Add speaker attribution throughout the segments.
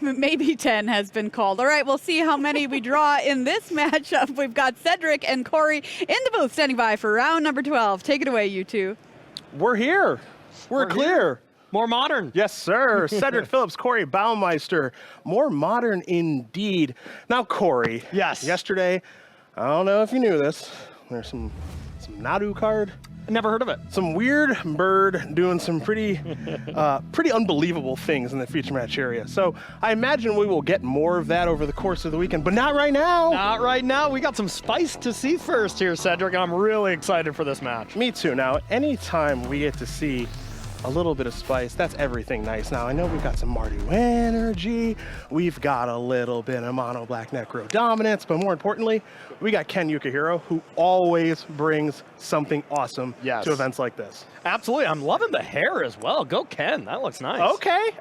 Speaker 1: Maybe 10 has been called. All right, we'll see how many we draw in this matchup. We've got Cedric and Corey in the booth standing by for round number 12. Take it away, you two.
Speaker 2: We're here. We're clear.
Speaker 3: Here. More modern.
Speaker 2: Yes, sir. Cedric Phillips, Corey Baumeister. More modern indeed. Now, Corey.
Speaker 3: Yes.
Speaker 2: Yesterday, I don't know if you knew this, there's some Nadu card.
Speaker 3: Never heard of it.
Speaker 2: Some weird bird doing some pretty unbelievable things in the feature match area. So I imagine we will get more of that over the course of the weekend, but not right now.
Speaker 3: Not right now. We got some spice to see first here, Cedric. I'm really excited for this match.
Speaker 2: Me too. Now, anytime we get to see a little bit of spice, that's everything nice. Now, I know we've got some Mardu energy, we've got a little bit of mono black necro dominance, but more importantly, we got Ken Yukuhiro, who always brings something awesome to events like this.
Speaker 3: Absolutely. I'm loving the hair as well. Go Ken. That looks nice.
Speaker 2: Okay.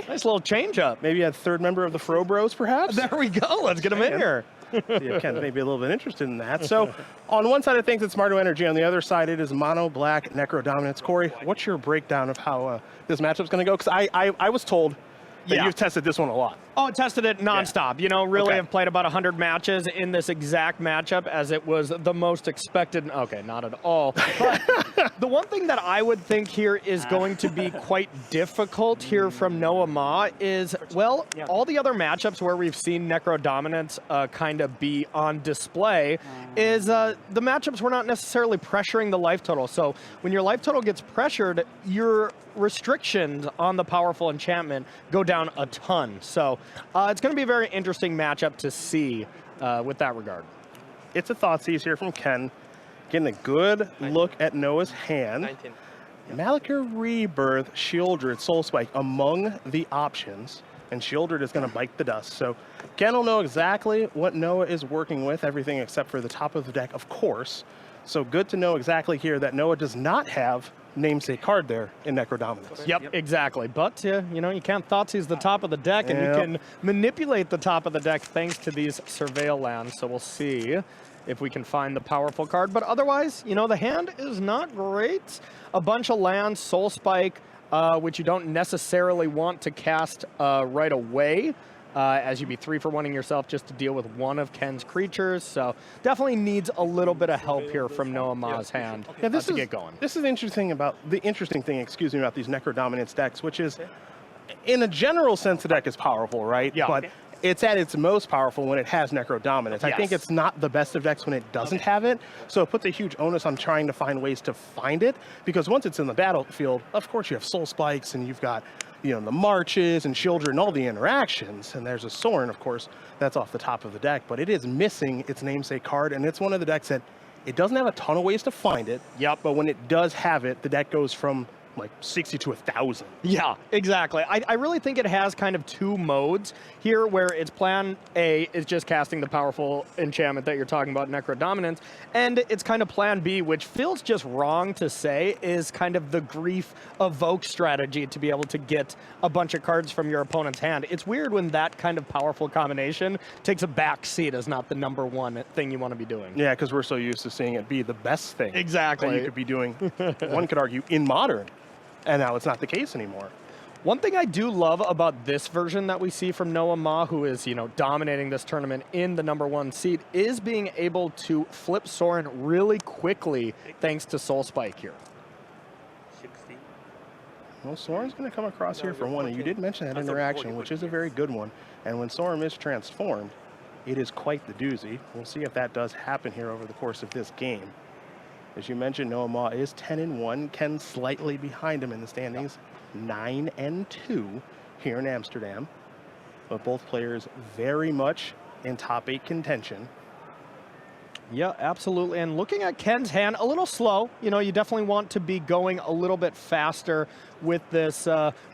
Speaker 3: Nice little change up.
Speaker 2: Maybe a third member of the Fro Bros, perhaps?
Speaker 3: There we go. Let's get him in here.
Speaker 2: Yeah, Ken may be a little bit interested in that. So on one side of things, it's Mardu energy. On the other side, it is mono black necro dominance. Corey, what's your breakdown of how this matchup's going to go? Because I was told that you've tested this one a lot.
Speaker 3: Oh, tested it nonstop. You know, really have played about 100 matches in this exact matchup as it was the most expected. Okay, not at all. But the one thing that I would think here is going to be quite difficult here from Noah Ma is, well, all the other matchups where we've seen Necro Dominance kind of be on display is the matchups were not necessarily pressuring the life total. So when your life total gets pressured, your restrictions on the powerful enchantment go down a ton. So it's going to be a very interesting matchup to see with that regard.
Speaker 2: It's a Thoughtseize here from Ken. Getting a good look at Noah's hand. Malakir Rebirth, Shieldred, Soul Spike among the options. And Shieldred is going to bite the dust. So Ken will know exactly what Noah is working with, everything except for the top of the deck, of course. So good to know exactly here that Noah does not have namesake card there in Necro Dominance.
Speaker 3: Yep, exactly. But, you know, you can't Thoughtseize the top of the deck, and you can manipulate the top of the deck thanks to these Surveil lands. So we'll see if we can find the powerful card. But otherwise, you know, the hand is not great. A bunch of lands, Soul Spike, which you don't necessarily want to cast right away, as you'd be 3-for-1ing yourself just to deal with one of Ken's creatures. So definitely needs a little bit of help here from Noah Ma's hand to get going.
Speaker 2: This is interesting about the interesting thing, about these Necro Dominance decks, which is, in a general sense, the deck is powerful, right?
Speaker 3: Yeah.
Speaker 2: But it's at its most powerful when it has Necro Dominance. I think it's not the best of decks when it doesn't have it, so it puts a huge onus on trying to find ways to find it, because once it's in the battlefield, of course you have Soul Spikes, and you've got, you know, the Marches and Shieldred and all the interactions, and there's a Sorin, of course, that's off the top of the deck, but it is missing its namesake card, and it's one of the decks that it doesn't have a ton of ways to find it, but when it does have it, the deck goes from like 60 to 1,000.
Speaker 3: Yeah, exactly. I really think it has kind of two modes here, where its plan A is just casting the powerful enchantment that you're talking about, Necro Dominance, and it's kind of plan B, which feels just wrong to say, is kind of the Grief Evoke strategy to be able to get a bunch of cards from your opponent's hand. It's weird when that kind of powerful combination takes a back seat as not the #1 thing you want to be doing.
Speaker 2: Yeah, because we're so used to seeing it be the best thing
Speaker 3: that
Speaker 2: you could be doing, one could argue, in Modern. And now it's not the case anymore.
Speaker 3: One thing I do love about this version that we see from Noah Ma, who is, you know, dominating this tournament in the #1 seed, is being able to flip Sorin really quickly thanks to Soul Spike here.
Speaker 2: Well, Sorin's going to come across here for one, and you did mention that interaction, which is a very good one. And when Sorin is transformed, it is quite the doozy. We'll see if that does happen here over the course of this game. As you mentioned, Noah Ma is 10-1. Ken slightly behind him in the standings, 9-2 here in Amsterdam. But both players very much in top 8 contention.
Speaker 3: Yeah, absolutely. And looking at Ken's hand, a little slow. You know, you definitely want to be going a little bit faster with this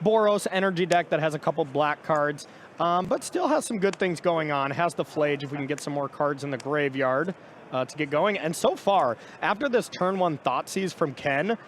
Speaker 3: Boros energy deck that has a couple black cards, but still has some good things going on. Has the Flage if we can get some more cards in the graveyard to get going. And so far, after this turn 1 Thoughtseize from Ken,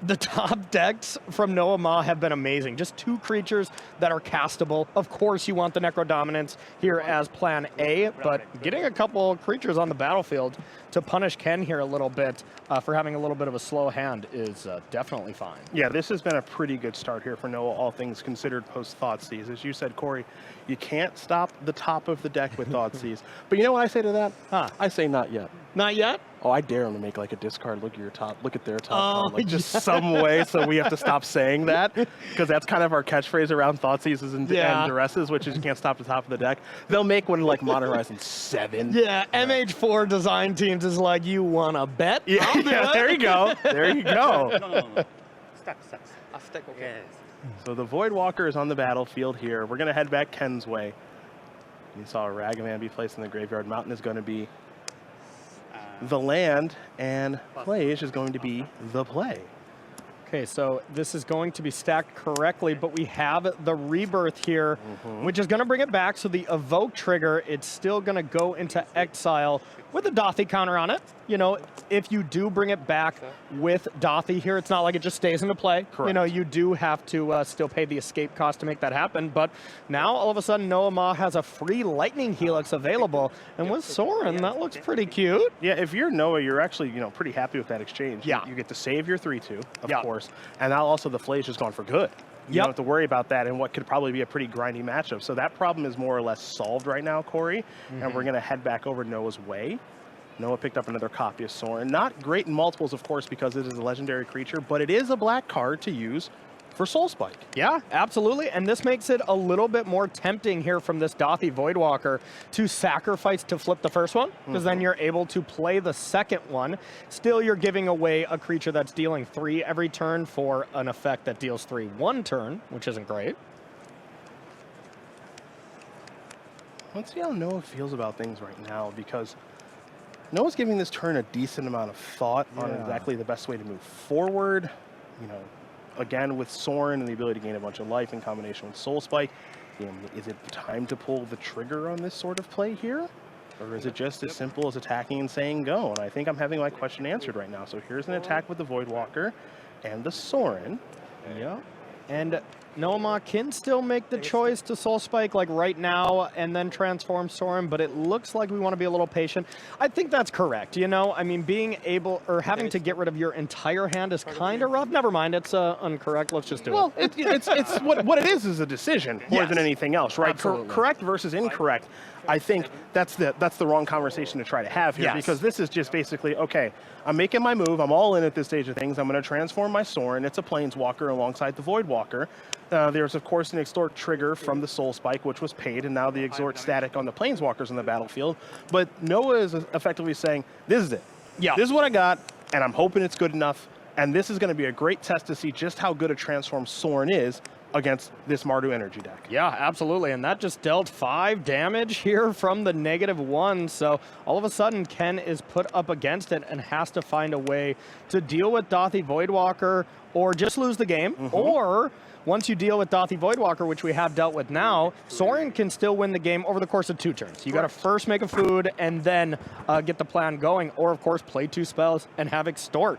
Speaker 3: The top decks from Noah Ma have been amazing. Just 2 creatures that are castable. Of course, you want the Necro Dominance here as plan A, but getting a couple creatures on the battlefield to punish Ken here a little bit for having a little bit of a slow hand is definitely fine.
Speaker 2: Yeah, this has been a pretty good start here for Noah, all things considered, post-Thoughtseize. As you said, Corey, you can't stop the top of the deck with Thoughtseize. But you know what I say to that?
Speaker 3: Huh.
Speaker 2: I say not yet.
Speaker 3: Not yet?
Speaker 2: Oh, I dare him to make like a discard. Look at your top. Look at their top. Card. Like just some way, so we have to stop saying that, because that's kind of our catchphrase around Thoughtseizes and Duresses, which is you can't stop the top of the deck. They'll make one like Modern Horizon 7.
Speaker 3: Yeah, MH4 design teams is like, you want to bet?
Speaker 2: Yeah, there you go. There you go.
Speaker 4: No. Stuck. I'll stick, okay. Yes.
Speaker 2: So the Voidwalker is on the battlefield here. We're going to head back Ken's way. You saw a Ragavan be placed in the graveyard. Mountain is going to be the land, and Plage is going to be the play.
Speaker 3: Okay, so this is going to be stacked correctly, but we have the Rebirth here, which is going to bring it back. So the Evoke trigger, it's still going to go into exile with a Dothy counter on it. You know, if you do bring it back with Dothy here, it's not like it just stays into play.
Speaker 2: Correct.
Speaker 3: You know, you do have to still pay the escape cost to make that happen. But now, all of a sudden, Noah Ma has a free Lightning Helix available. And with Sorin, that looks pretty cute.
Speaker 2: Yeah, if you're Noah, you're actually, pretty happy with that exchange.
Speaker 3: Yeah.
Speaker 2: You get to save your 3/2, of course. And now also the Flage is gone for good. You don't have to worry about that in what could probably be a pretty grindy matchup. So that problem is more or less solved right now, Corey. And we're going to head back over Noah's way. Noah picked up another copy of Sorin. Not great in multiples, of course, because it is a legendary creature, but it is a black card to use for Soul Spike.
Speaker 3: Yeah, absolutely. And this makes it a little bit more tempting here from this Dothy Voidwalker to sacrifice to flip the first one, because then you're able to play the second one. Still, you're giving away a creature that's dealing 3 every turn for an effect that deals 3 one turn, which isn't great.
Speaker 2: Let's see how Noah feels about things right now, because Noah's giving this turn a decent amount of thought on exactly the best way to move forward. Again, with Sorin and the ability to gain a bunch of life in combination with Soul Spike, is it time to pull the trigger on this sort of play here? Or is it just as simple as attacking and saying go? And I think I'm having my question answered right now. So here's an attack with the Voidwalker and the Sorin.
Speaker 3: Yeah. And Noah Ma can still make the choice to Soul Spike like right now and then transform Sorin, but it looks like we want to be a little patient. I think that's correct, I mean, being able or having to get rid of your entire hand is kind of rough. Never mind, it's incorrect. Let's just do it.
Speaker 2: Well, it's what it is a decision more than anything else, right? Correct versus incorrect. I think that's the wrong conversation to try to have here, because this is just basically, okay, I'm making my move. I'm all in at this stage of things. I'm going to transform my Sorin. It's a Planeswalker alongside the Voidwalker. There's, of course, an Extort trigger from the Soul Spike, which was paid, and now the Extort static on the Planeswalkers on the battlefield. But Noah is effectively saying, this is it.
Speaker 3: Yeah.
Speaker 2: This is what I got, and I'm hoping it's good enough. And this is going to be a great test to see just how good a transform Sorin is against this Mardu energy deck.
Speaker 3: Yeah, absolutely. And that just dealt 5 damage here from the -1. So all of a sudden, Ken is put up against it and has to find a way to deal with Dothy Voidwalker or just lose the game. Or once you deal with Dothy Voidwalker, which we have dealt with now, Sorin can still win the game over the course of 2 turns. You got to first make a food and then get the plan going. Or, of course, play 2 spells and have Extort.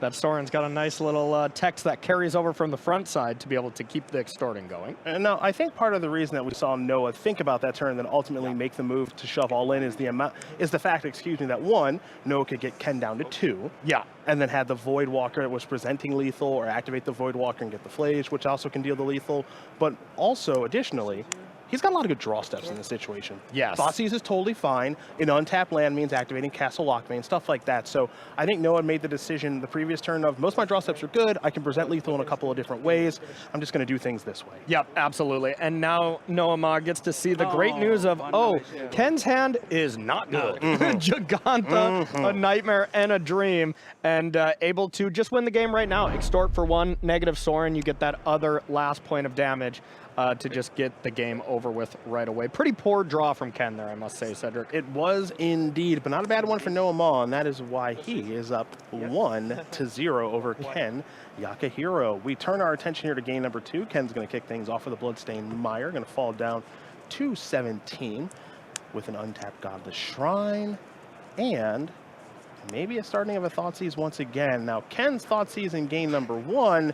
Speaker 3: That Sorin's got a nice little text that carries over from the front side to be able to keep the extorting going.
Speaker 2: And now, I think part of the reason that we saw Noah think about that turn and then ultimately make the move to shove all in is the fact, that 1, Noah could get Ken down to 2.
Speaker 3: Yeah.
Speaker 2: And then had the Voidwalker that was presenting lethal, or activate the Voidwalker and get the Flage, which also can deal the lethal. But also, additionally, he's got a lot of good draw steps in this situation.
Speaker 3: Yes.
Speaker 2: Thoughtseize is totally fine. An untapped land means activating Castle Lockbane, stuff like that. So I think Noah made the decision the previous turn of, most of my draw steps are good. I can present lethal in a couple of different ways. I'm just going to do things this way.
Speaker 3: Yep, absolutely. And now Noah Ma gets to see the great news of, Ken's hand is not good. Giganta, a nightmare, and a dream. And able to just win the game right now. Extort for 1, negative Sorin. You get that other last point of damage. To just get the game over with right away. Pretty poor draw from Ken there, I must say, Cedric.
Speaker 2: It was indeed, but not a bad one for Noah Ma, and that is why he is up 1-0 over Ken Yukuhiro. We turn our attention here to game number 2. Ken's going to kick things off with a Bloodstained Mire, going to fall down to 17 with an untapped Godless Shrine, and maybe a starting of a Thoughtseize once again. Now, Ken's Thoughtseize in game number 1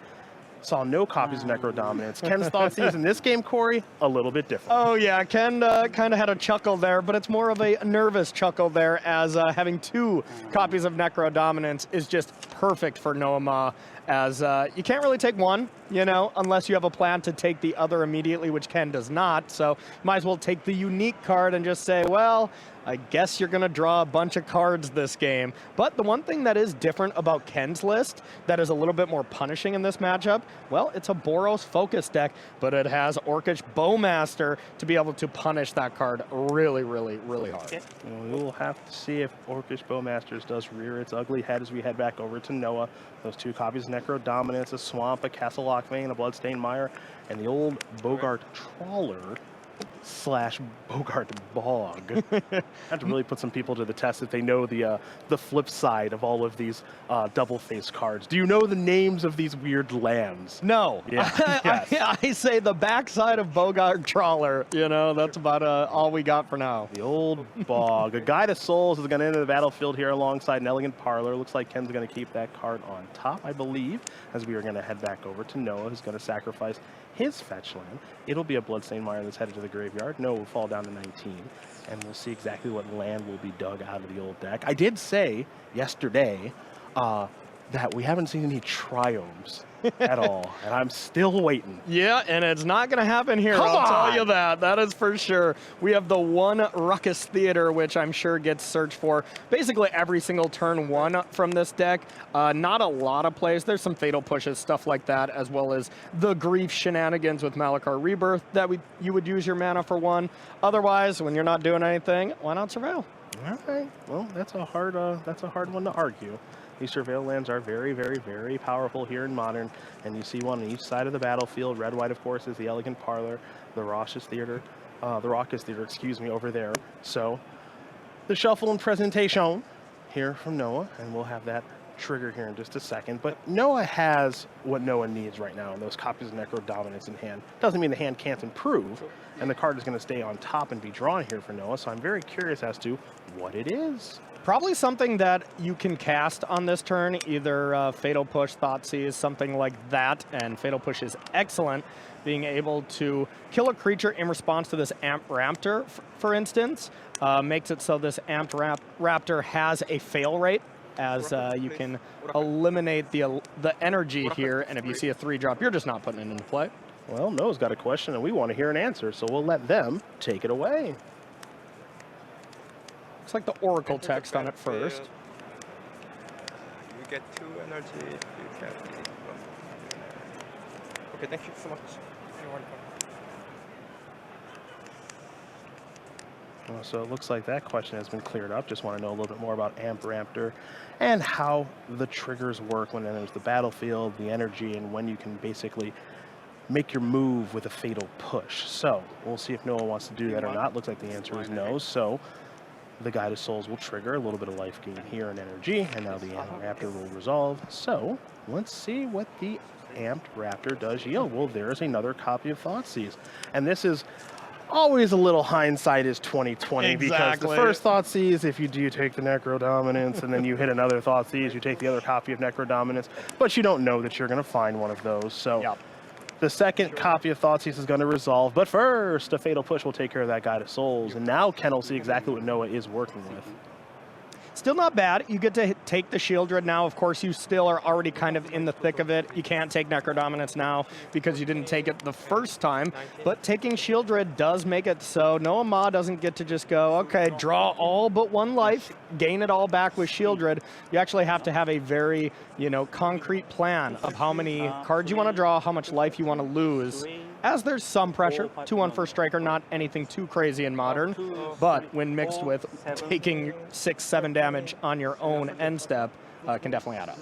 Speaker 2: saw no copies of Necro Dominance. Ken's Thoughtseize in this game, Corey, a little bit different.
Speaker 3: Oh yeah, Ken kind of had a chuckle there, but it's more of a nervous chuckle there, as having 2 copies of Necro Dominance is just perfect for Noah Ma, as you can't really take one, you know, unless you have a plan to take the other immediately, which Ken does not. So might as well take the unique card and just say, well, I guess you're going to draw a bunch of cards this game. But the one thing that is different about Ken's list that is a little bit more punishing in this matchup, well, it's a Boros focus deck, but it has Orcish Bowmaster to be able to punish that card really, really, really hard.
Speaker 2: Well, we'll have to see if Orcish Bowmasters does rear its ugly head as we head back over to Noah. Those 2 copies of Necro Dominance, a Swamp, a Castle Lockvein, a Bloodstained Mire, and the old Bogart Trawler / Bogart Bog. Have to really put some people to the test if they know the flip side of all of these double face cards. Do you know the names of these weird lands?
Speaker 3: No.
Speaker 2: Yeah. Yes.
Speaker 3: I say the backside of Bogart Trawler. You know, that's about all we got for now.
Speaker 2: The old Bog. A Guide of Souls is going to enter the battlefield here alongside an Elegant Parlor. Looks like Ken's going to keep that card on top, I believe, as we are going to head back over to Noah, who's going to sacrifice his fetch land. It'll be a Bloodstained Mire that's headed to the graveyard. Noah will fall down to 19, and we'll see exactly what land will be dug out of the old deck. I did say yesterday that we haven't seen any triomes at all, and I'm still waiting.
Speaker 3: Yeah, and it's not going to happen here, I'll tell you that. That is for sure. We have the one Ruckus Theater, which I'm sure gets searched for basically every single turn 1 from this deck. Not a lot of plays. There's some Fatal Pushes, stuff like that, as well as the Grief shenanigans with Malakar Rebirth that you would use your mana for 1. Otherwise, when you're not doing anything, why not Surveil?
Speaker 2: All right. Well, that's a hard one to argue. These Surveil lands are very, very, very powerful here in Modern, and you see one on each side of the battlefield. Red, white, of course, is the Elegant Parlor, the Raucous Theater, over there. So, the shuffle and presentation here from Noah, and we'll have that trigger here in just a second. But Noah has what Noah needs right now, and those copies of Necro Dominance in hand. Doesn't mean the hand can't improve, and the card is going to stay on top and be drawn here for Noah, so I'm very curious as to what it is.
Speaker 3: Probably something that you can cast on this turn, either Fatal Push, Thoughtseize, something like that, and Fatal Push is excellent, being able to kill a creature in response to this Amped Raptor, for instance, makes it so this Amped Raptor has a fail rate, as you can eliminate the energy here, and if you see a 3-drop, you're just not putting it into play.
Speaker 2: Well, Noah's got a question, and we want to hear an answer, so we'll let them take it away.
Speaker 3: Looks like the Oracle text on it first.
Speaker 4: You get 2 energy if you can. Okay, thank you so much. You're welcome.
Speaker 2: So it looks like that question has been cleared up. Just want to know a little bit more about Amp Raptor and how the triggers work when it enters the battlefield, the energy, and when you can basically make your move with a Fatal Push. So we'll see if Noah wants to do that or not. Looks like the answer is no. So the Guide of Souls will trigger a little bit of life gain here and energy, and now the Amped Raptor will resolve. So let's see what the Amped Raptor does yield. Well, there's another copy of Thoughtseize, and this is always a little hindsight is 2020 because the first Thoughtseize, if you do take the Necro Dominance and then you hit another Thoughtseize, you take the other copy of Necro Dominance, but you don't know that you're going to find one of those. So the second copy of Thoughtseize is going to resolve, but first, a Fatal Push will take care of that Guide of Souls, and now Ken will see exactly what Noah is working with.
Speaker 3: Still not bad. You get to take the Shieldred now. Of course, you still are already kind of in the thick of it. You can't take Necro Dominance now because you didn't take it the first time, but taking Shieldred does make it so Noah Ma doesn't get to just go, okay, draw all but 1 life, gain it all back with Shieldred. You actually have to have a very, concrete plan of how many cards you want to draw, how much life you want to lose, as there's some pressure. 2-1 First Striker, not anything too crazy in Modern, but when mixed with taking 6-7 damage on your own end step, can definitely add up.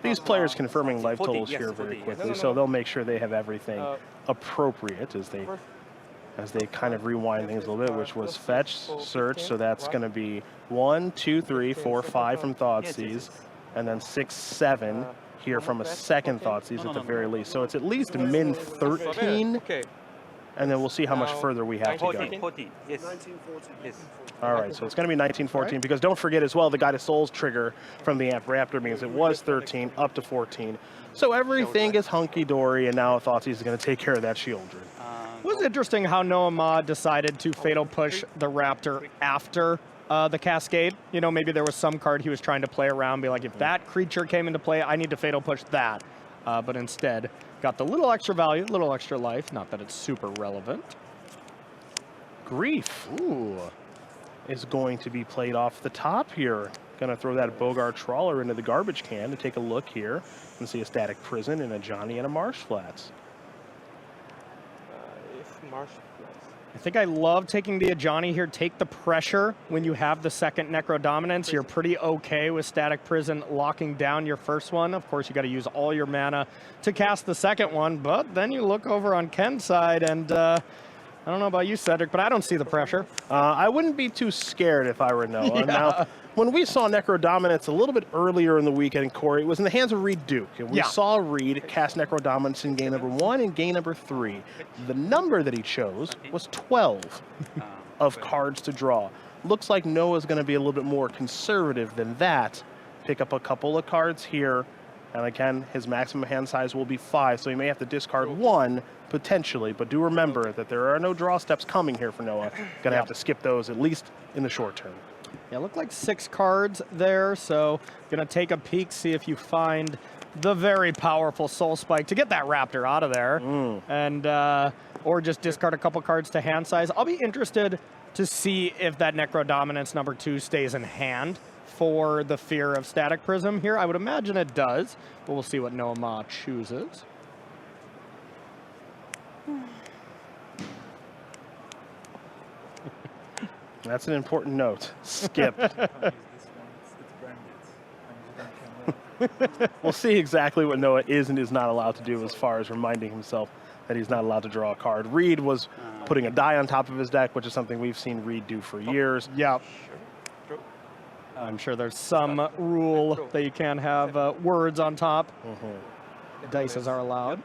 Speaker 2: These players confirming life totals here very quickly, so they'll make sure they have everything appropriate as they kind of rewind things a little bit, which was fetch, search, so that's going to be 1, 2, 3, 4, 5 from Thoughtseize, and then 6, 7 here from a second Thoughtseize at the very least. So it's at least min 13 and then we'll see how much further we have to go.
Speaker 4: 14, 14. Yes.
Speaker 5: 1914.
Speaker 4: Yes.
Speaker 2: All right, so it's going to be 1914 because don't forget as well the Guided Souls trigger from the Amp Raptor means it was 13 up to 14. So everything is hunky-dory, and now Thoughtseize is going to take care of that Shieldred.
Speaker 3: It was interesting how Noah Ma decided to Fatal Push the Raptor after the Cascade. You know, maybe there was some card he was trying to play around, be like, if that creature came into play, I need to Fatal Push that. But instead, got the little extra value, little extra life. Not that it's super relevant.
Speaker 2: Grief.
Speaker 3: Ooh.
Speaker 2: Is going to be played off the top here. Going to throw that Bogart Trawler into the garbage can to take a look here and see a Static Prison and a Johnny and a Marsh Flats.
Speaker 4: If Marsh Flats.
Speaker 3: I think I love taking the Ajani here. Take the pressure when you have the second Necro Dominance. You're pretty okay with Static Prison locking down your first one. Of course, you got to use all your mana to cast the second one, but then you look over on Ken's side and I don't know about you, Cedric, but I don't see the pressure.
Speaker 2: I wouldn't be too scared if I were Noah. Now, when we saw Necro Dominance a little bit earlier in the weekend, Corey, it was in the hands of Reed Duke. And we saw Reed cast Necro Dominance in game number 1 and game number 3. The number that he chose was 12 of cards to draw. Looks like Noah's going to be a little bit more conservative than that. Pick up a couple of cards here. And again, his maximum hand size will be 5, so he may have to discard 1 potentially. But do remember that there are no draw steps coming here for Noah. Gonna have to skip those at least in the short term.
Speaker 3: Yeah, look like 6 cards there, so gonna take a peek, see if you find the very powerful Soul Spike to get that Raptor out of there, and or just discard a couple cards to hand size. I'll be interested to see if that Necro Dominance number 2 stays in hand for the fear of Static Prism here. I would imagine it does, but we'll see what Noah Ma chooses.
Speaker 2: That's an important note. Skip. We'll see exactly what Noah is and is not allowed to do as far as reminding himself that he's not allowed to draw a card. Reed was putting a die on top of his deck, which is something we've seen Reed do for years.
Speaker 3: Yep. I'm sure there's some rule that you can't have words on top. Dices are allowed.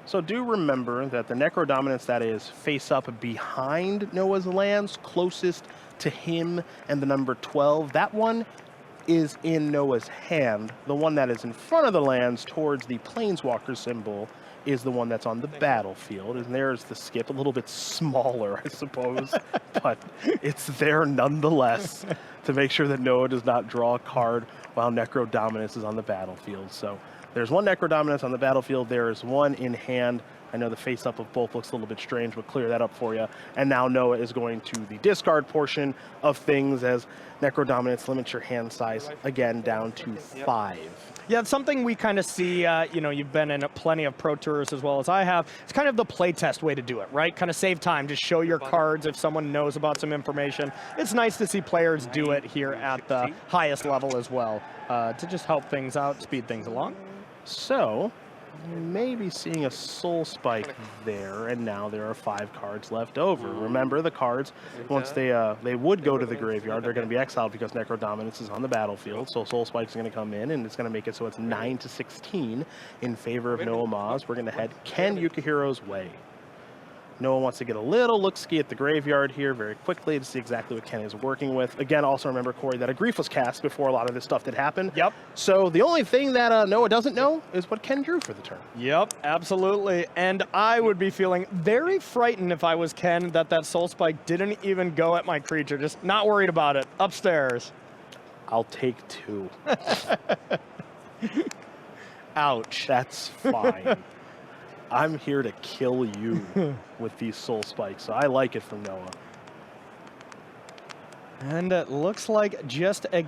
Speaker 2: So do remember that the Necro Dominance that is face up behind Noah's lands, closest to him and the number 12, that one is in Noah's hand. The one that is in front of the lands towards the Planeswalker symbol is the one that's on the battlefield. And there's the skip, a little bit smaller, I suppose, but it's there nonetheless to make sure that Noah does not draw a card while Necro Dominance is on the battlefield. So there's one Necro Dominance on the battlefield. There is one in hand. I know the face-up of both looks a little bit strange, but clear that up for you. And now Noah is going to the discard portion of things as Necro Dominance limits your hand size, again, down to 5.
Speaker 3: Yeah, it's something we kind of see, you know, you've been in plenty of Pro Tours as well as I have. It's kind of the playtest way to do it, right? Kind of save time, just show your cards if someone knows about some information. It's nice to see players do it here at the highest level as well, to just help things out, speed things along.
Speaker 2: So, maybe seeing a Soul Spike there, and now there are 5 cards left over. Remember, the cards, once they would go to the graveyard, they're going to be exiled because Necro Dominance is on the battlefield. So Soul Spike's going to come in, and it's going to make it so it's 9-16 in favor of Noah Maz. We're going to head Ken Yukuhiro's way. Noah wants to get a little look-ski at the graveyard here very quickly to see exactly what Ken is working with. Again, also remember, Corey, that a Grief was cast before a lot of this stuff did happen.
Speaker 3: Yep.
Speaker 2: So the only thing that Noah doesn't know is what Ken drew for the turn.
Speaker 3: Yep, absolutely. And I would be feeling very frightened if I was Ken that that Soul Spike didn't even go at my creature. Just not worried about it. Upstairs.
Speaker 2: I'll take 2.
Speaker 3: Ouch.
Speaker 2: That's fine. I'm here to kill you with these Soul Spikes, so I like it from Noah.
Speaker 3: And it looks like just a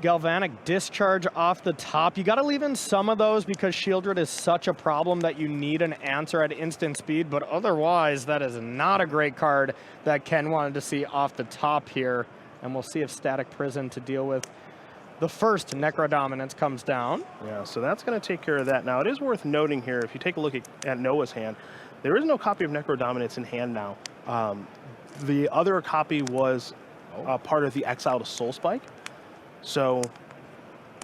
Speaker 3: galvanic discharge off the top. You got to leave in some of those because Shieldred is such a problem that you need an answer at instant speed, but otherwise that is not a great card that Ken wanted to see off the top here. And we'll see if Static Prison to deal with the first Necro Dominance comes down.
Speaker 2: Yeah, so that's going to take care of that. Now, it is worth noting here, if you take a look at Noah's hand, there is no copy of Necro Dominance in hand now. The other copy was part of the exile to Soul Spike. So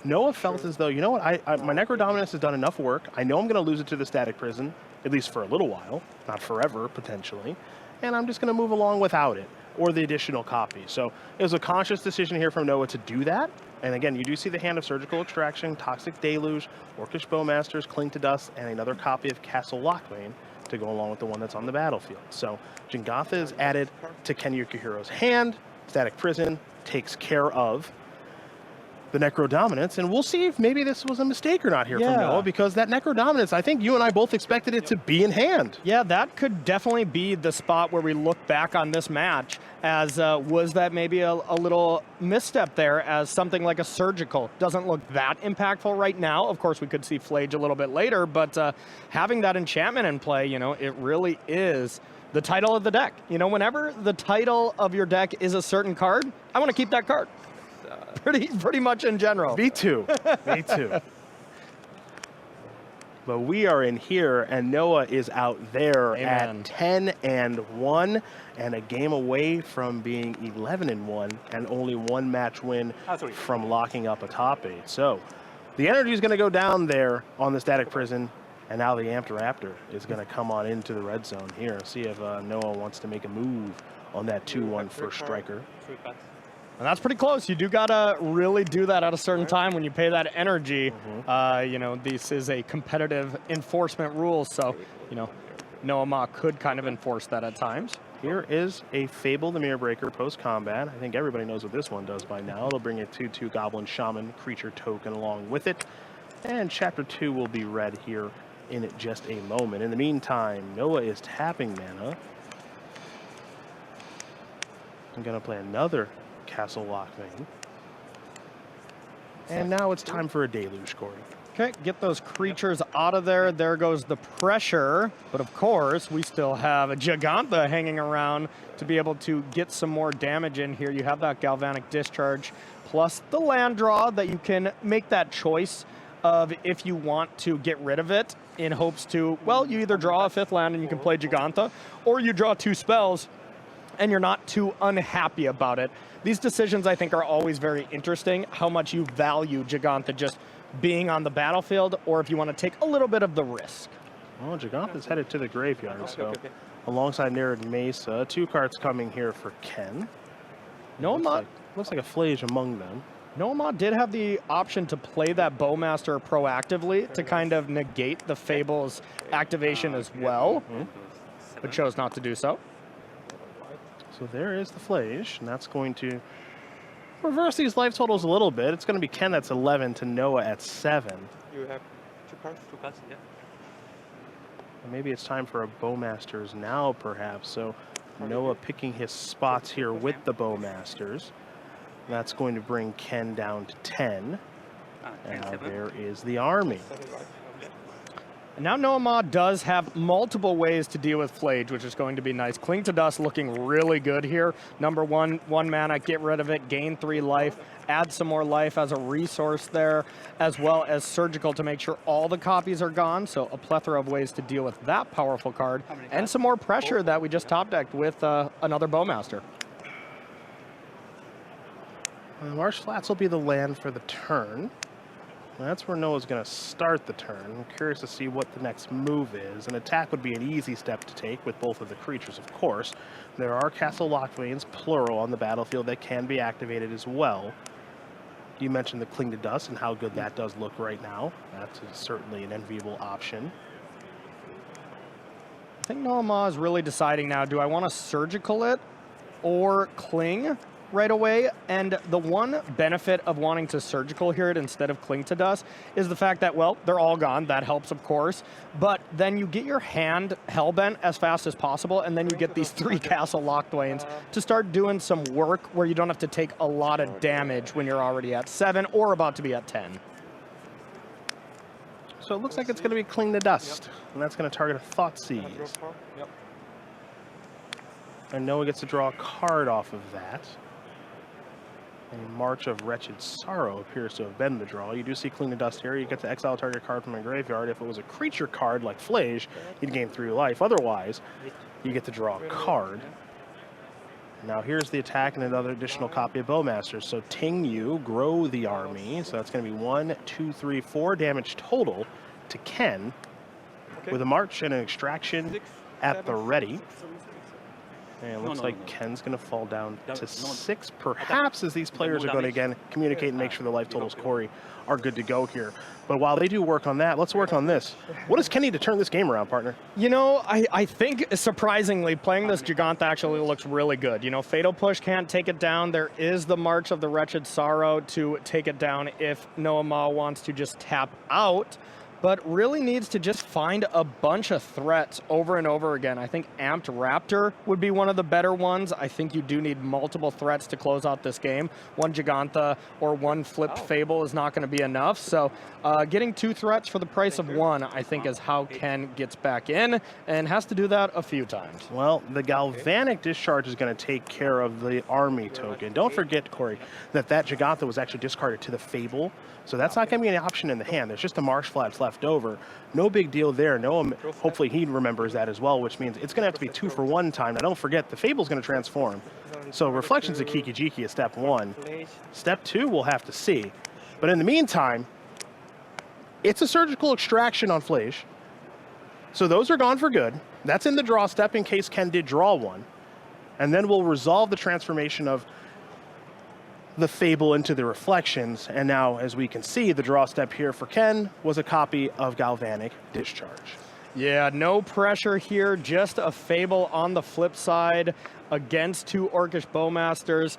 Speaker 2: Noah felt as though, you know what, my Necro Dominance has done enough work. I know I'm going to lose it to the Static Prison, at least for a little while, not forever, potentially. And I'm just going to move along without it, or the additional copy. So it was a conscious decision here from Noah to do that. And again, you do see the hand of Surgical Extraction, Toxic Deluge, Orcish Bowmasters, Cling to Dust, and another copy of Castle Lockbane to go along with the one that's on the battlefield. So Jingotha is added to Ken Yukuhiro's hand. Static Prison takes care of the Necro Dominance, and we'll see if maybe this was a mistake or not here from Noah, because that Necro Dominance, I think you and I both expected it to be in hand.
Speaker 3: Yeah, that could definitely be the spot where we look back on this match as was that maybe a little misstep there, as something like a Surgical doesn't look that impactful right now. Of course, we could see Flage a little bit later, but having that enchantment in play, you know, it really is the title of the deck. You know, whenever the title of your deck is a certain card, I want to keep that card. Pretty much in general.
Speaker 2: Me too. Me too. But we are in here, and Noah is out there at 10-1, and a game away from being 11-1, and only one match win from locking up a top 8. So the energy is going to go down there on the Static Prison, and now the Amped Raptor is going to come on into the red zone here. See if Noah wants to make a move on that 2-1 first striker.
Speaker 3: And that's pretty close. You do gotta really do that at a certain time when you pay that energy. You know, this is a competitive enforcement rule, so, you know, Noah Ma could kind of enforce that at times.
Speaker 2: Here is a Fable the Mirror Breaker post-combat. I think everybody knows what this one does by now. It'll bring a 2/2 Goblin Shaman creature token along with it. And Chapter 2 will be read here in just a moment. In the meantime, Noah is tapping mana. I'm going to play another Castle Lockbane. And now it's time for a Deluge, Corey.
Speaker 3: Okay, get those creatures out of there. There goes the pressure. But of course, we still have a Gigantha hanging around to be able to get some more damage in here. You have that Galvanic Discharge plus the land draw that you can make that choice of if you want to get rid of it in hopes to, well, you either draw a 5th land and you can play Gigantha, or you draw 2 spells and you're not too unhappy about it. These decisions, I think, are always very interesting, how much you value Gigantha just being on the battlefield, or if you want to take a little bit of the risk.
Speaker 2: Well, Gigantha's headed to the graveyard, so alongside Nerid Mesa, 2 cards coming here for Ken.
Speaker 3: Noah
Speaker 2: looks like a Flage among them.
Speaker 3: Noah did have the option to play that Bowmaster proactively to kind of negate the Fable's activation as well, but chose not to do so.
Speaker 2: So there is the Flage, and that's going to reverse these life totals a little bit. It's going to be Ken that's 11 to Noah at 7.
Speaker 4: You have 2 cards? 2 cards, yeah.
Speaker 2: And maybe it's time for a Bowmasters now, perhaps. So Noah picking his spots here with the Bowmasters. That's going to bring Ken down to 10. And there is the army.
Speaker 3: And now Noah Ma does have multiple ways to deal with Flage, which is going to be nice. Cling to Dust looking really good here. Number 1 mana, get rid of it, gain 3 life, add some more life as a resource there, as well as Surgical to make sure all the copies are gone. So a plethora of ways to deal with that powerful card, and some more pressure that we just top decked with another Bowmaster.
Speaker 2: Marsh Flats will be the land for the turn. That's where Noah's going to start the turn. I'm curious to see what the next move is. An attack would be an easy step to take with both of the creatures, of course. There are Castle Lockbanes, plural, on the battlefield that can be activated as well. You mentioned the Cling to Dust and how good that does look right now. That's certainly an enviable option.
Speaker 3: I think Noah Ma is really deciding now, do I want to Surgical it or Cling right away? And the one benefit of wanting to Surgical here instead of Cling to Dust is the fact that, well, they're all gone. That helps, of course. But then you get your hand hellbent as fast as possible, and then you get these 3 Castle Lockbanes to start doing some work where you don't have to take a lot of damage when you're already at 7 or about to be at 10.
Speaker 2: So it looks like it's going to be Cling to Dust, and that's going to target a Thoughtseize. And Noah gets to draw a card off of that. A March of Wretched Sorrow appears to have been the draw. You do see Cling to Dust here. You get to exile target card from a graveyard. If it was a creature card like Flage, you'd gain 3 life. Otherwise, you get to draw a card. Now here's the attack and another additional copy of Bowmaster. So Ting Yu, grow the army. So that's going to be 1, 2, 3, 4 damage total to Ken with a march and an extraction at the ready. And it looks like Ken's going to fall down to 6, perhaps, as these players are going to, again, communicate and make sure the life totals, Corey, are good to go here. But while they do work on that, let's work on this. What does Ken need to turn this game around, partner?
Speaker 3: You know, I think, surprisingly, playing this Giganta actually looks really good. You know, Fatal Push can't take it down. There is the March of the Wretched Sorrow to take it down if Noah Ma wants to just tap out, but really needs to just find a bunch of threats over and over again. I think Amped Raptor would be one of the better ones. I think you do need multiple threats to close out this game. One Giganta or one Flipped Fable is not going to be enough. So getting 2 threats for the price of 1, I think, is how Ken gets back in, and has to do that a few times.
Speaker 2: Well, the Galvanic Discharge is going to take care of the army token. Don't forget, Corey, that Giganta was actually discarded to the Fable. So that's not going to be an option in the hand. There's just the Marsh Flats left over. No big deal there. Noah, hopefully he remembers that as well, which means it's going to have to be 2 for 1 time. Now don't forget, the Fable's going to transform. So Reflections of Kiki-Jiki is step 1. Step 2, we'll have to see. But in the meantime, it's a surgical extraction on Flash. So those are gone for good. That's in the draw step in case Ken did draw one. And then we'll resolve the transformation of the Fable into the Reflections. And now, as we can see, the draw step here for Ken was a copy of Galvanic Discharge.
Speaker 3: Yeah, no pressure here, just a Fable on the flip side against 2 Orcish Bowmasters.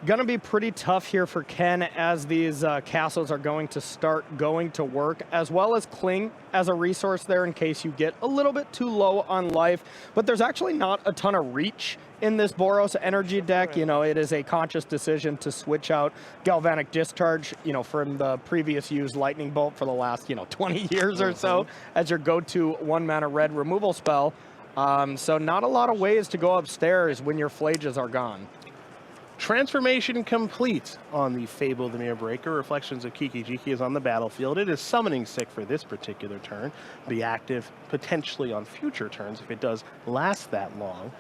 Speaker 3: Going to be pretty tough here for Ken, as these castles are going to start going to work, as well as Cling as a resource there in case you get a little bit too low on life. But there's actually not a ton of reach in this Boros energy deck. You know, it is a conscious decision to switch out Galvanic Discharge, you know, from the previous used Lightning Bolt for the last, 20 years or so as your go-to 1-mana red removal spell. So not a lot of ways to go upstairs when your Flages are gone.
Speaker 2: Transformation complete on the Fable the Mirror Breaker. Reflections of Kiki-Jiki is on the battlefield. It is summoning sick for this particular turn. Be active potentially on future turns if it does last that long.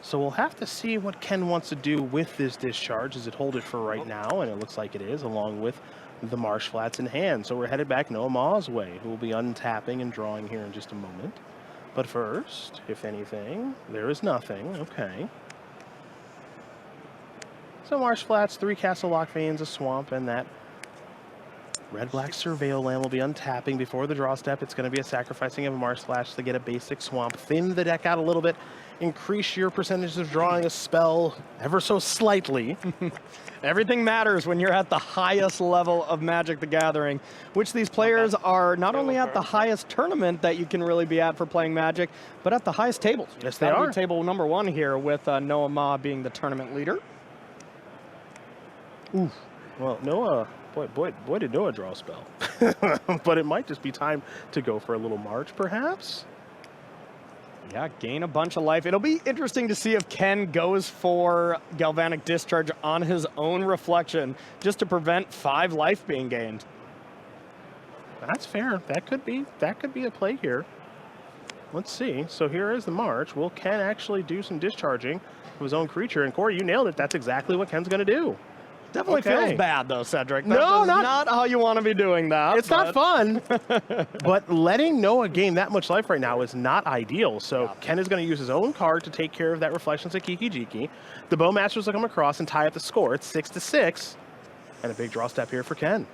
Speaker 2: So we'll have to see what Ken wants to do with this discharge. Does it hold it for right now? And it looks like it is, along with the Marsh Flats in hand. So we're headed back Noah Ma's way, who will be untapping and drawing here in just a moment. But first, if anything, there is nothing. Okay. So Marsh Flats, 3 Castle Lock Veins, a Swamp, and that red-black Surveil Land will be untapping before the draw step. It's going to be a sacrificing of a Marsh Flats to get a basic Swamp. Thin the deck out a little bit. Increase your percentage of drawing a spell ever so slightly.
Speaker 3: Everything matters when you're at the highest level of Magic the Gathering, which these players are not only at the highest tournament that you can really be at for playing Magic, but at the highest tables.
Speaker 2: Yes, they are.
Speaker 3: Table number 1 here with Noah Ma being the tournament leader.
Speaker 2: Ooh. Well, Noah, boy did Noah draw a spell. But it might just be time to go for a little march, perhaps?
Speaker 3: Yeah, gain a bunch of life. It'll be interesting to see if Ken goes for Galvanic Discharge on his own Reflection just to prevent 5 life being gained.
Speaker 2: That's fair. That could be a play here. Let's see. So here is the march. Will Ken actually do some discharging of his own creature? And Corey, you nailed it. That's exactly what Ken's going to do.
Speaker 3: Definitely feels bad, though, Cedric. That
Speaker 2: No,
Speaker 3: is not how you want to be doing that.
Speaker 2: It's not fun. But letting Noah gain that much life right now is not ideal. So Ken is going to use his own card to take care of that Reflections of Kiki-Jiki. The Bowmasters will come across and tie up the score. It's 6-6. And a big draw step here for Ken.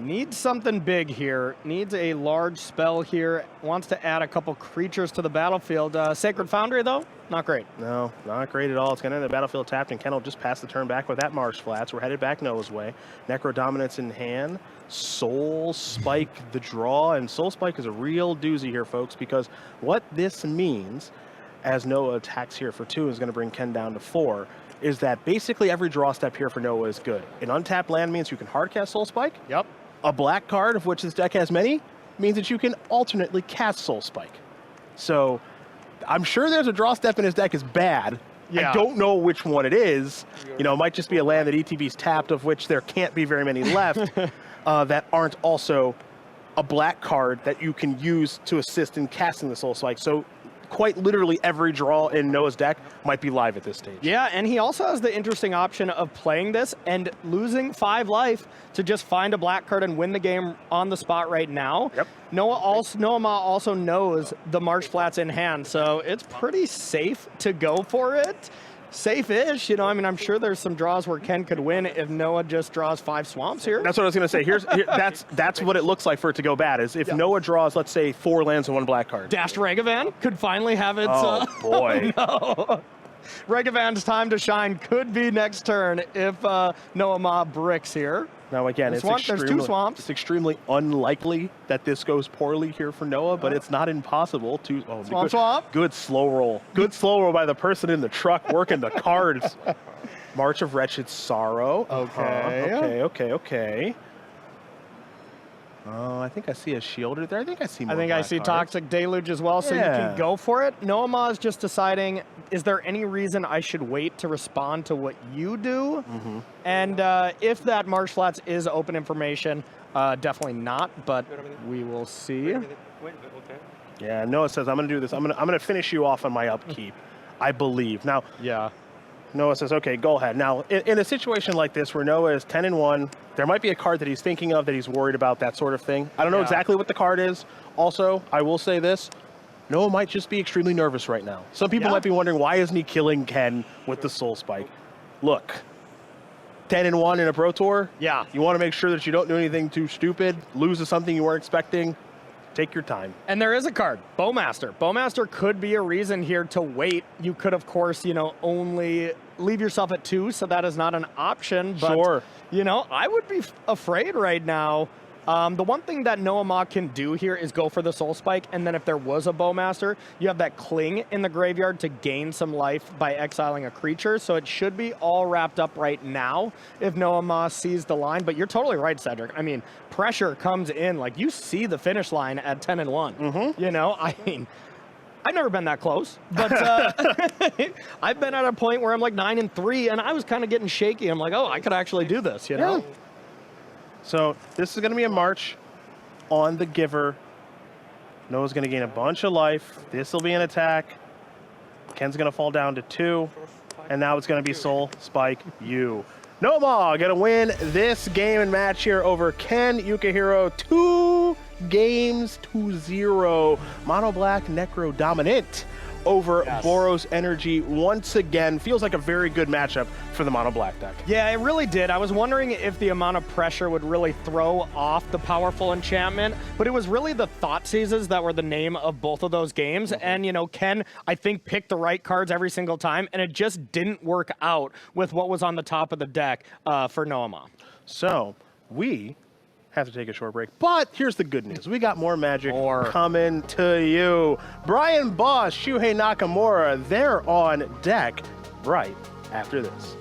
Speaker 3: Needs something big here. Needs a large spell here. Wants to add a couple creatures to the battlefield. Sacred Foundry, though, not great.
Speaker 2: No, not great at all. It's going to end the battlefield tapped, and Ken will just pass the turn back with that Marsh Flats. We're headed back Noah's way. Necro Dominance in hand. Soul Spike the draw, and Soul Spike is a real doozy here, folks, because what this means, as Noah attacks here for 2, is going to bring Ken down to 4, is that basically every draw step here for Noah is good. An untapped land means you can hardcast Soul Spike.
Speaker 3: Yep.
Speaker 2: A black card, of which this deck has many, means that you can alternately cast Soul Spike. So I'm sure there's a draw step in his deck is bad.
Speaker 3: Yeah.
Speaker 2: I don't know which one it is. You know, it might just be a land that ETB's tapped, of which there can't be very many left, that aren't also a black card that you can use to assist in casting the Soul Spike. So quite literally every draw in Noah's deck might be live at this stage.
Speaker 3: Yeah, and he also has the interesting option of playing this and losing 5 life to just find a black card and win the game on the spot right now.
Speaker 2: Yep.
Speaker 3: Noah Ma also knows the Marsh Flats in hand, so it's pretty safe to go for it. Safe-ish, you know, I mean, I'm sure there's some draws where Ken could win if Noah just draws 5 swamps here.
Speaker 2: That's what I was going to say. That's what it looks like for it to go bad, is if Noah draws, let's say, 4 lands and 1 black card.
Speaker 3: Dashed Regavan could finally have its...
Speaker 2: Oh, boy.
Speaker 3: No. Regavan's time to shine could be next turn if Noah Ma bricks here.
Speaker 2: Now, again,
Speaker 3: there's 2 swamps.
Speaker 2: It's extremely unlikely that this goes poorly here for Noah, but it's not impossible to... Oh,
Speaker 3: Swamp.
Speaker 2: Good slow roll. Good slow roll by the person in the truck working the cards. March of Wretched Sorrow. Okay. Oh, I think I see a shielder there. I think I see more
Speaker 3: I see
Speaker 2: cards.
Speaker 3: Toxic Deluge as well, so you can go for it. Noah Ma is just deciding, is there any reason I should wait to respond to what you do?
Speaker 2: Mm-hmm.
Speaker 3: And if that Marsh Flats is open information, definitely not, but we will see.
Speaker 4: Okay.
Speaker 2: Yeah, Noah says, I'm going to do this. I'm going to finish you off on my upkeep, I believe. Now,
Speaker 3: Yeah.
Speaker 2: Noah says, okay, go ahead. Now, in a situation like this where Noah is 10-1, there might be a card that he's thinking of that he's worried about, that sort of thing. I don't know exactly what the card is. Also, I will say this. Noah might just be extremely nervous right now. Some people might be wondering, why isn't he killing Ken with the Soul Spike? Look, 10-1 in a Pro Tour.
Speaker 3: Yeah.
Speaker 2: You want to make sure that you don't do anything too stupid, lose to something you weren't expecting. Take your time.
Speaker 3: And there is a card, Bowmaster. Bowmaster could be a reason here to wait. You could, of course, you know, only leave yourself at 2, so that is not an option. But,
Speaker 2: Sure.
Speaker 3: you know, I would be afraid right now. The one thing that Noah Ma can do here is go for the Soul Spike, and then if there was a Bowmaster, you have that Cling in the graveyard to gain some life by exiling a creature, so it should be all wrapped up right now if Noah Ma sees the line. But you're totally right, Cedric. I mean, pressure comes in. Like, you see the finish line at 10-1.
Speaker 2: Mm-hmm.
Speaker 3: You know, I mean... I've never been that close, but I've been at a point where I'm like 9-3, and I was kind of getting shaky. I'm like, oh, I could actually do this, you know?
Speaker 2: Yeah. So this is going to be a march on the Giver. Noah's going to gain a bunch of life. This will be an attack. Ken's going to fall down to 2, and now it's going to be Soul Spike you. Noah going to win this game and match here over Ken Yukuhiro 2-0. Mono Black Necro dominant over Boros Energy once again. Feels like a very good matchup for the Mono Black deck.
Speaker 3: Yeah, it really did. I was wondering if the amount of pressure would really throw off the powerful enchantment, but it was really the Thoughtseizes that were the name of both of those games. And, you know, Ken, I think, picked the right cards every single time, and it just didn't work out with what was on the top of the deck for Noah Ma.
Speaker 2: So we have to take a short break, but here's the good news. We got more Magic coming to you. Brian Boss, Shuhei Nakamura, they're on deck right after this.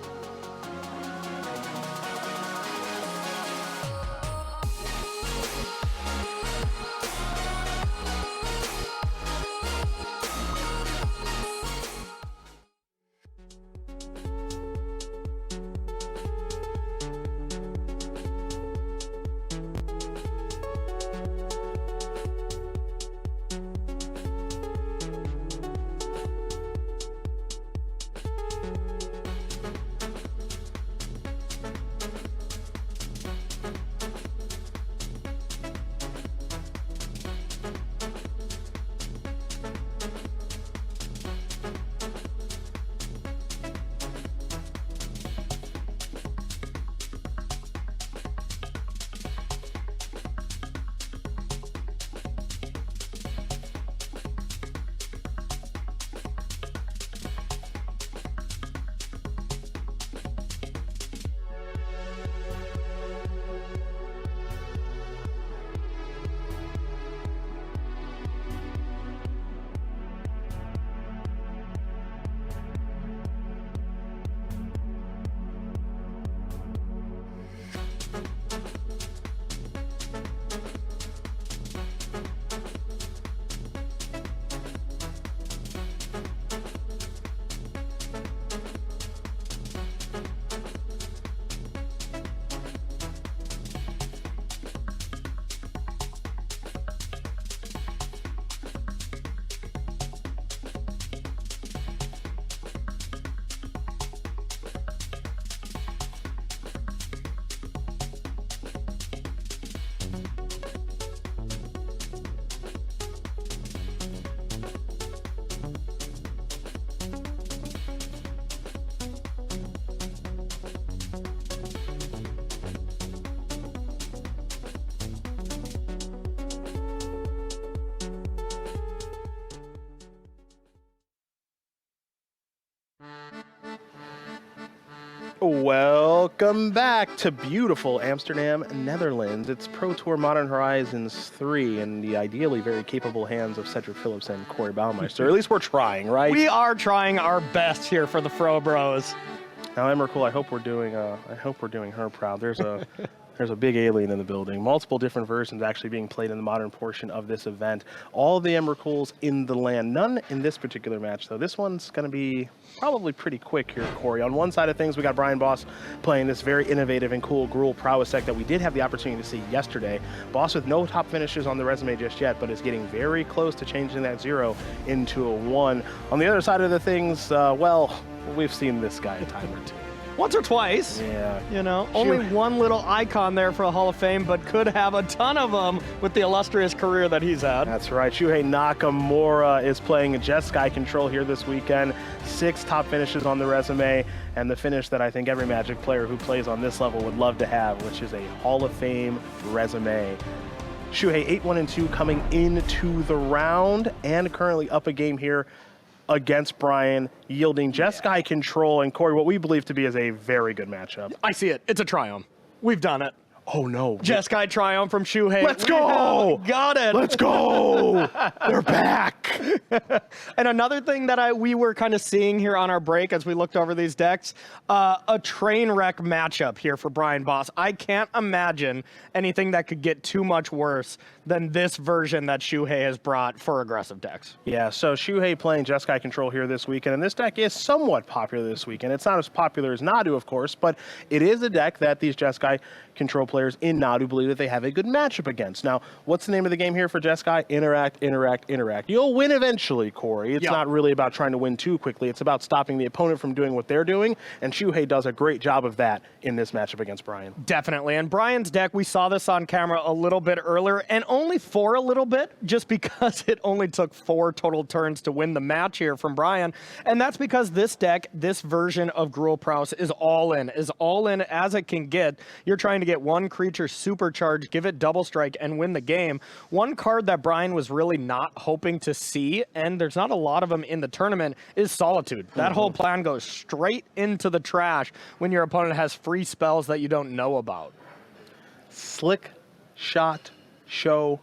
Speaker 2: Welcome back to beautiful Amsterdam, Netherlands. It's Pro Tour Modern Horizons 3 in the ideally very capable hands of Cedric Phillips and Corey Baumeister. At least we're trying, right?
Speaker 3: We are trying our best here for the Fro Bros.
Speaker 2: Now, Emrakul, I hope we're doing her proud. There's a big alien in the building. Multiple different versions actually being played in the modern portion of this event. All of the Emrakuls in the land. None in this particular match, though. This one's going to be probably pretty quick here, Corey. On one side of things, we got Brian Boss playing this very innovative and cool Gruul prowess deck that we did have the opportunity to see yesterday. Boss with no top finishes on the resume just yet, but is getting very close to changing that 0 into a 1. On the other side of the things, well, we've seen this guy a time or two.
Speaker 3: Once or twice.
Speaker 2: Yeah.
Speaker 3: You know, only one little icon there for a Hall of Fame, but could have a ton of them with the illustrious career that he's had.
Speaker 2: That's right. Shuhei Nakamura is playing Jeskai Control here this weekend. 6 top finishes on the resume, and the finish that I think every Magic player who plays on this level would love to have, which is a Hall of Fame resume. Shuhei 8-1-2 coming into the round, and currently up a game here against Brian, yielding Jeskai Control and Corey, what we believe to be is a very good matchup.
Speaker 3: I see it. It's a triumph. We've done it.
Speaker 2: Oh, no.
Speaker 3: Jeskai triumph from Shuhei.
Speaker 2: Let's go!
Speaker 3: Got it.
Speaker 2: Let's go! They're back!
Speaker 3: And another thing that we were kind of seeing here on our break as we looked over these decks, a train wreck matchup here for Brian Boss. I can't imagine anything that could get too much worse than this version that Shuhei has brought for aggressive decks.
Speaker 2: Yeah, so Shuhei playing Jeskai Control here this weekend, and this deck is somewhat popular this weekend. It's not as popular as Nadu, of course, but it is a deck that these Jeskai Control players in Nadu believe that they have a good matchup against. Now, what's the name of the game here for Jeskai? Interact, interact, interact. You'll win eventually, Corey. It's not really about trying to win too quickly. It's about stopping the opponent from doing what they're doing, and Shuhei does a great job of that in this matchup against Brian.
Speaker 3: Definitely, and Brian's deck, we saw this on camera a little bit earlier, and only for a little bit, just because it only took 4 total turns to win the match here from Brian, and that's because this deck, this version of Gruul Prowess is all in as it can get. You're trying to get one creature supercharged, give it double strike, and win the game. One card that Brian was really not hoping to see, and there's not a lot of them in the tournament, is Solitude. That whole plan goes straight into the trash when your opponent has free spells that you don't know about.
Speaker 2: Slick Shot Show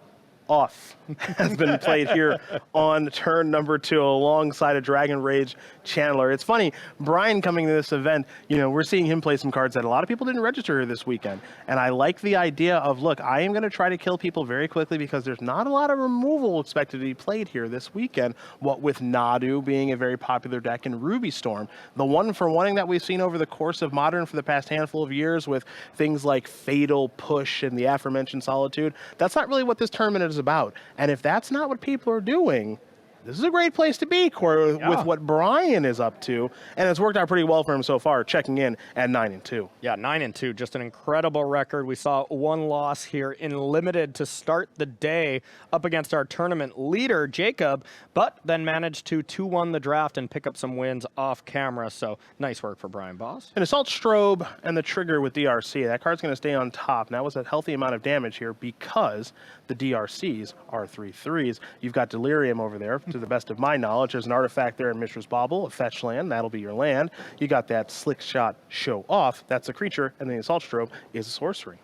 Speaker 2: Off has been played here on turn number 2 alongside a Dragon Rage Channeler. It's funny, Brian coming to this event, you know, we're seeing him play some cards that a lot of people didn't register here this weekend. And I like the idea of, look, I am going to try to kill people very quickly because there's not a lot of removal expected to be played here this weekend. What with Nadu being a very popular deck in Ruby Storm. The one-for-one that we've seen over the course of Modern for the past handful of years with things like Fatal Push and the aforementioned Solitude, that's not really what this tournament is about. And if that's not what people are doing, this is a great place to be, Corey, with what Brian is up to. And it's worked out pretty well for him so far, checking in at 9-2.
Speaker 3: Yeah, 9-2, just an incredible record. We saw 1 loss here in Limited to start the day up against our tournament leader, Jacob, but then managed to 2-1 the draft and pick up some wins off camera. So nice work for Brian Boss.
Speaker 2: An Assault Strobe and the Trigger with DRC. That card's going to stay on top. And that was a healthy amount of damage here because the DRCs are 3/3s. You've got Delirium over there. To the best of my knowledge, there's an artifact there in Mishra's Bauble, a fetch land. That'll be your land. You got that Slick Shot Show Off. That's a creature. And the Assault Strobe is a sorcery.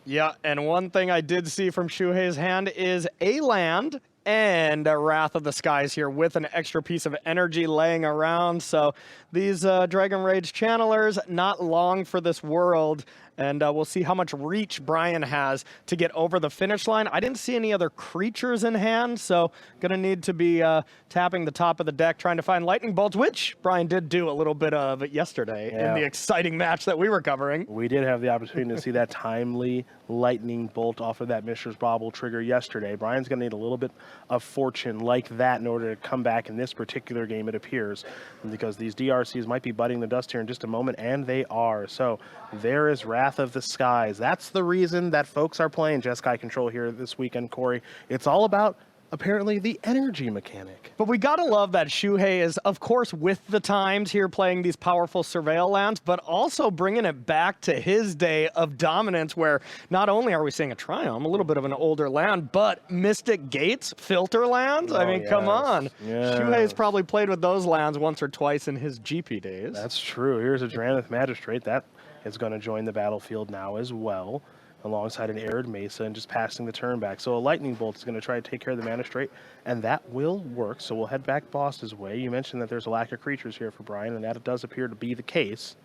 Speaker 3: Yeah, and one thing I did see from Shuhei's hand is a land and a Wrath of the Skies here with an extra piece of energy laying around. So these Dragon Rage Channelers, not long for this world. And we'll see how much reach Brian has to get over the finish line. I didn't see any other creatures in hand, so going to need to be tapping the top of the deck, trying to find lightning bolts, which Brian did do a little bit of yesterday in the exciting match that we were covering.
Speaker 2: We did have the opportunity to see that timely lightning bolt off of that Mishra's Bauble trigger yesterday. Brian's going to need a little bit of fortune like that in order to come back in this particular game, it appears, because these DRCs might be butting the dust here in just a moment, and they are. So there is Wrath of the Skies. That's the reason that folks are playing Jeskai Control here this weekend, Corey. It's all about apparently the energy mechanic.
Speaker 3: But we gotta love that Shuhei is, of course, with the times here playing these powerful surveil lands, but also bringing it back to his day of dominance where not only are we seeing a Triumph, a little bit of an older land, but Mystic Gates filter lands? I mean, come on.
Speaker 2: Yes.
Speaker 3: Shuhei's probably played with those lands once or twice in his GP days.
Speaker 2: That's true. Here's a Drannith Magistrate. That is going to join the battlefield now as well, alongside an Arid Mesa and just passing the turn back. So a Lightning Bolt is going to try to take care of the Magistrate, and that will work. So we'll head back Boss's way. You mentioned that there's a lack of creatures here for Brian, and that does appear to be the case.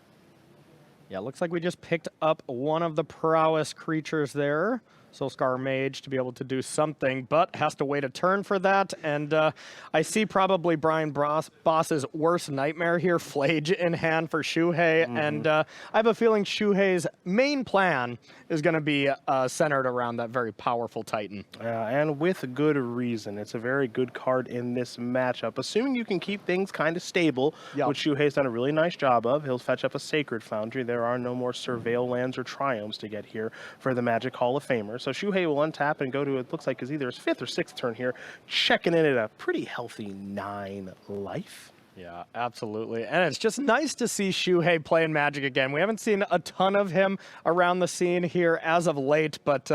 Speaker 3: Yeah, looks like we just picked up one of the prowess creatures there. Soulscar Mage to be able to do something, but has to wait a turn for that. And I see probably Brian Boss's worst nightmare here, Flage in hand for Shuhei. And I have a feeling Shuhei's main plan is going to be centered around that very powerful Titan.
Speaker 2: And with good reason. It's a very good card in this matchup. Assuming you can keep things kind of stable, which Shuhei's done a really nice job of, he'll fetch up a Sacred Foundry. There are no more Surveil lands or Triumphs to get here for the Magic Hall of Famer. So Shuhei will untap and go to, it looks like, is either his 5th or 6th turn here, checking in at a pretty healthy 9 life.
Speaker 3: Yeah, absolutely. And it's just nice to see Shuhei playing Magic again. We haven't seen a ton of him around the scene here as of late, but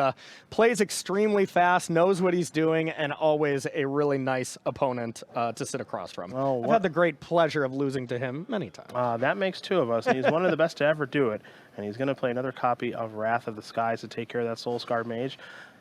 Speaker 3: plays extremely fast, knows what he's doing, and always a really nice opponent to sit across from.
Speaker 2: Oh,
Speaker 3: I've had the great pleasure of losing to him many times.
Speaker 2: That makes 2 of us, and he's one of the best to ever do it. And he's going to play another copy of Wrath of the Skies to take care of that Soulscar Mage.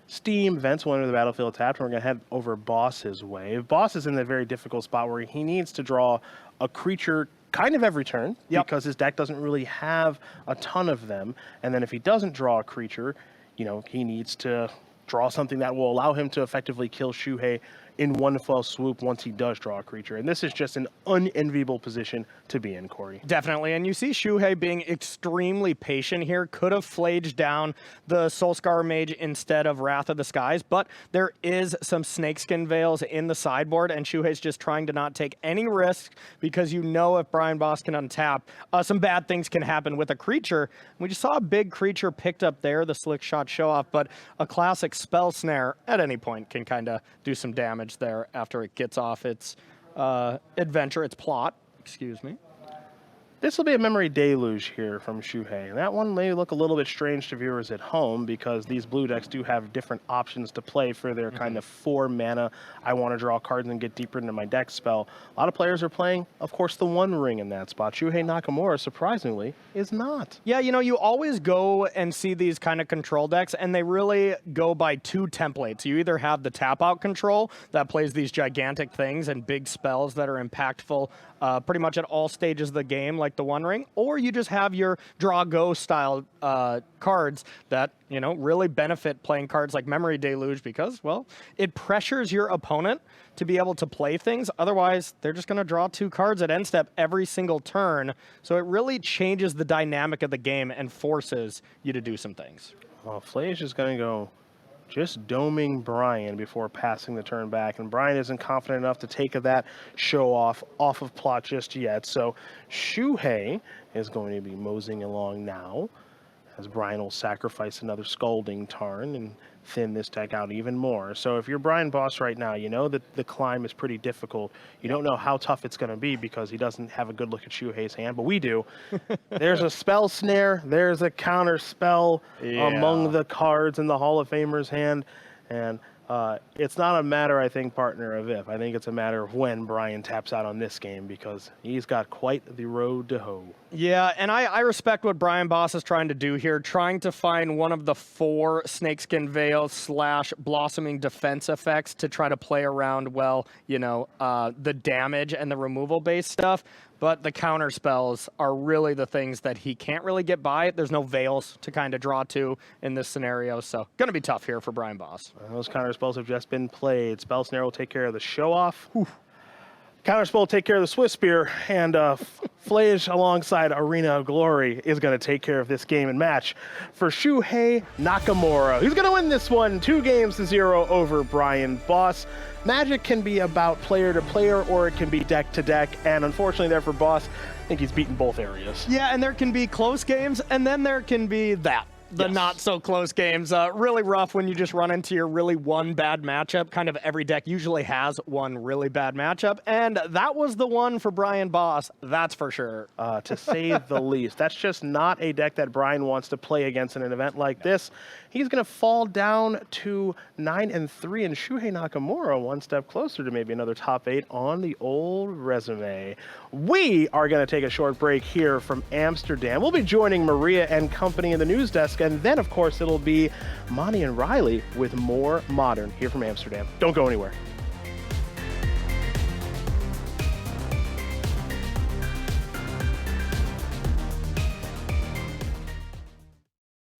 Speaker 2: Steam Vents will enter the battlefield tapped, and we're going to head over Boss's way. Boss is in a very difficult spot where he needs to draw a creature kind of every turn because his deck doesn't really have a ton of them. And then if he doesn't draw a creature, you know, he needs to draw something that will allow him to effectively kill Shuhei in one fell swoop once he does draw a creature. And this is just an unenviable position to be in, Corey.
Speaker 3: Definitely. And you see Shuhei being extremely patient here. Could have flaged down the Soulscar Mage instead of Wrath of the Skies, but there is some Snakeskin Veils in the sideboard, and Shuhei's just trying to not take any risks because you know if Brian Boss can untap, some bad things can happen with a creature. We just saw a big creature picked up there, the Slick Shot Show-Off, but a classic Spell Snare at any point can kind of do some damage there after it gets off its adventure, its plot, excuse me.
Speaker 2: This will be a Memory Deluge here from Shuhei. That one may look a little bit strange to viewers at home because these blue decks do have different options to play for their kind of 4 mana, I want to draw cards and get deeper into my deck spell. A lot of players are playing, of course, the One Ring in that spot. Shuhei Nakamura, surprisingly, is not.
Speaker 3: Yeah, you know, you always go and see these kind of control decks, and they really go by 2 templates. You either have the tap-out control that plays these gigantic things and big spells that are impactful pretty much at all stages of the game, like the One Ring, or you just have your draw-go style cards that, you know, really benefit playing cards like Memory Deluge because, well, it pressures your opponent to be able to play things. Otherwise, they're just going to draw 2 cards at end step every single turn. So it really changes the dynamic of the game and forces you to do some things.
Speaker 2: Well, Flage is going to go just doming Brian before passing the turn back, and Brian isn't confident enough to take that show off of plot just yet. So Shuhei is going to be moseying along now as Brian will sacrifice another Scalding Tarn and thin this deck out even more. So if you're Brian Boss right now, you know that the climb is pretty difficult. You don't know how tough it's going to be because he doesn't have a good look at Shuhei's hand, but we do. There's a Spell Snare, there's a counter spell among the cards in the Hall of Famer's hand, and it's not a matter, I think, partner, of if. I think it's a matter of when Brian taps out on this game because he's got quite the road to hoe.
Speaker 3: Yeah, and I respect what Brian Boss is trying to do here, trying to find one of the 4 Snakeskin Veils / Blossoming Defense effects to try to play around, well, you know, the damage and the removal-based stuff. But the counter spells are really the things that he can't really get by. There's no Veils to kind of draw to in this scenario, so going to be tough here for Brian Boss.
Speaker 2: Those counter spells have just been played. Spell Snare will take care of the show-off. Counterspell will take care of the Swift Spear, and Flage alongside Arena of Glory is going to take care of this game and match for Shuhei Nakamura. Who's going to win this one 2-0 over Brian Boss. Magic can be about player to player, or it can be deck to deck, and unfortunately there for Boss, I think he's beaten both areas.
Speaker 3: Yeah, and there can be close games, and then there can be that. the not so close games. Really rough when you just run into your really one bad matchup. Kind of every deck usually has one really bad matchup, and that was the one for Brian Boss, that's for sure.
Speaker 2: To say the least. That's just not a deck that Brian wants to play against in an event like this. He's going to fall down to 9-3, and Shuhei Nakamura one step closer to maybe another top 8 on the old resume. We are going to take a short break here from Amsterdam. We'll be joining Maria and company in the news desk, and then, of course, it'll be Monty and Riley with more Modern here from Amsterdam. Don't go anywhere.